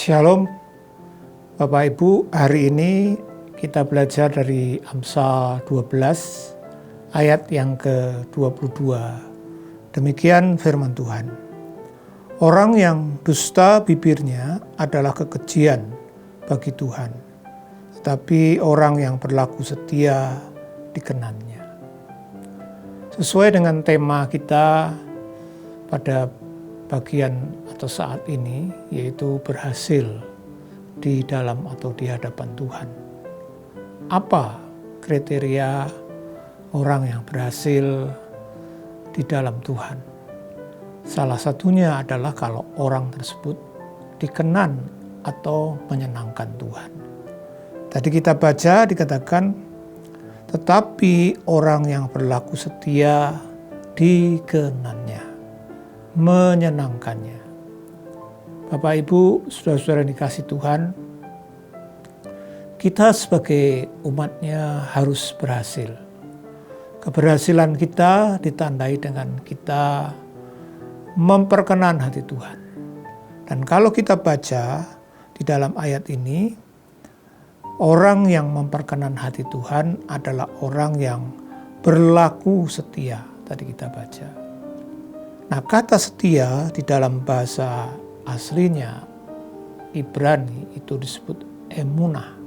Shalom Bapak Ibu, hari ini kita belajar dari Amsal 12 ayat yang ke-22. Demikian firman Tuhan. Orang yang dusta bibirnya adalah kekejian bagi Tuhan, tetapi orang yang berlaku setia dikenannya. Sesuai dengan tema kita pada bagian atau saat ini, yaitu berhasil di dalam atau di hadapan Tuhan. Apa kriteria orang yang berhasil di dalam Tuhan? Salah satunya adalah kalau orang tersebut dikenan atau menyenangkan Tuhan. Tadi kita baca dikatakan, tetapi orang yang berlaku setia dikenannya, menyenangkannya. Bapak Ibu, saudara-saudara yang dikasihi Tuhan, kita sebagai umatnya harus berhasil. Keberhasilan kita ditandai dengan kita memperkenan hati Tuhan. Dan kalau kita baca di dalam ayat ini, orang yang memperkenan hati Tuhan adalah orang yang berlaku setia. Tadi kita baca. Nah, kata setia di dalam bahasa aslinya Ibrani itu disebut emunah.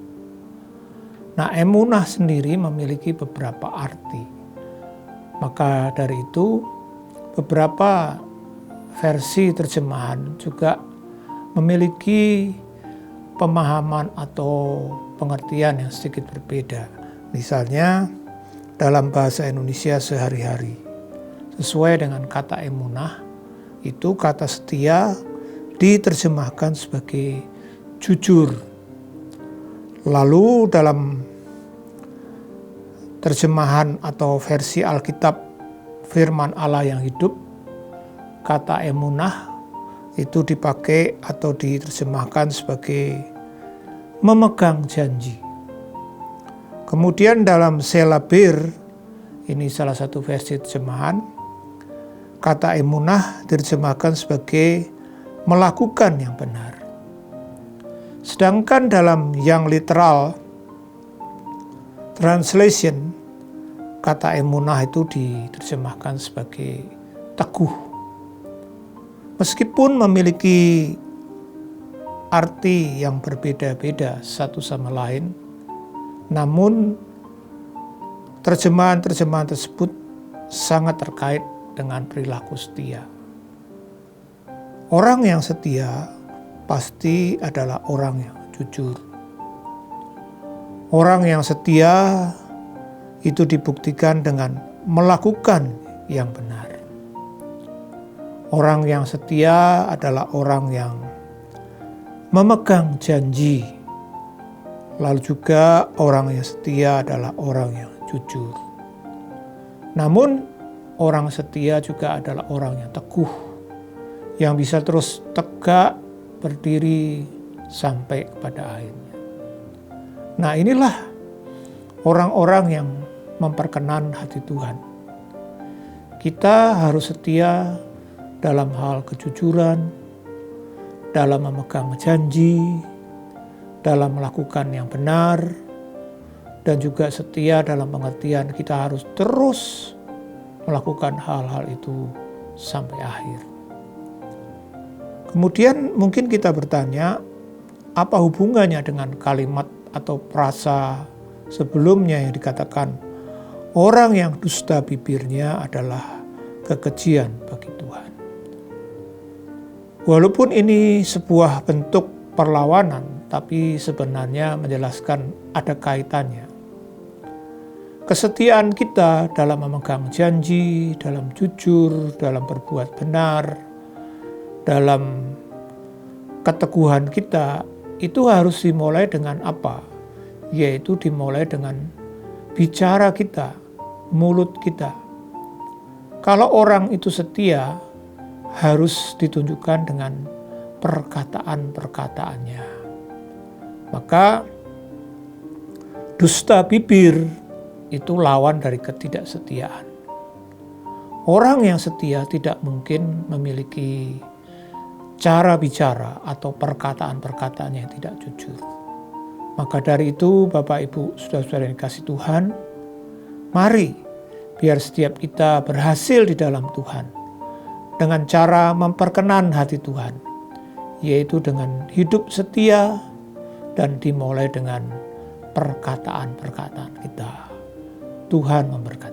Nah, emunah sendiri memiliki beberapa arti. Maka dari itu beberapa versi terjemahan juga memiliki pemahaman atau pengertian yang sedikit berbeda. Misalnya dalam bahasa Indonesia sehari-hari, sesuai dengan kata emunah, itu kata setia diterjemahkan sebagai jujur. Lalu dalam terjemahan atau versi Alkitab Firman Allah yang hidup, kata emunah itu dipakai atau diterjemahkan sebagai memegang janji. Kemudian dalam Selabir, ini salah satu versi terjemahan, kata emunah diterjemahkan sebagai melakukan yang benar. Sedangkan dalam yang literal translation, kata emunah itu diterjemahkan sebagai teguh. Meskipun memiliki arti yang berbeda-beda satu sama lain, namun terjemahan-terjemahan tersebut sangat terkait dengan perilaku setia. Orang yang setia pasti adalah orang yang jujur. Orang yang setia itu dibuktikan dengan melakukan yang benar. Orang yang setia adalah orang yang memegang janji. Lalu juga orang yang setia adalah orang yang jujur. Namun orang setia juga adalah orang yang teguh, yang bisa terus tegak berdiri sampai kepada akhirnya. Nah, inilah orang-orang yang memperkenan hati Tuhan. Kita harus setia dalam hal kejujuran, dalam memegang janji, dalam melakukan yang benar, dan juga setia dalam pengertian kita harus terus melakukan hal-hal itu sampai akhir. Kemudian mungkin kita bertanya, apa hubungannya dengan kalimat atau frasa sebelumnya yang dikatakan orang yang dusta bibirnya adalah kekejian bagi Tuhan. Walaupun ini sebuah bentuk perlawanan, tapi sebenarnya menjelaskan ada kaitannya. Kesetiaan kita dalam memegang janji, dalam jujur, dalam berbuat benar, dalam keteguhan kita, itu harus dimulai dengan apa? Yaitu dimulai dengan bicara kita, mulut kita. Kalau orang itu setia, harus ditunjukkan dengan perkataan-perkataannya. Maka dusta bibir itu lawan dari ketidaksetiaan. Orang yang setia tidak mungkin memiliki cara bicara atau perkataan-perkataan yang tidak jujur. Maka dari itu Bapak Ibu saudara-saudara yang dikasihi Tuhan, mari biar setiap kita berhasil di dalam Tuhan dengan cara memperkenan hati Tuhan, yaitu dengan hidup setia dan dimulai dengan perkataan-perkataan kita. Tuhan memberkati.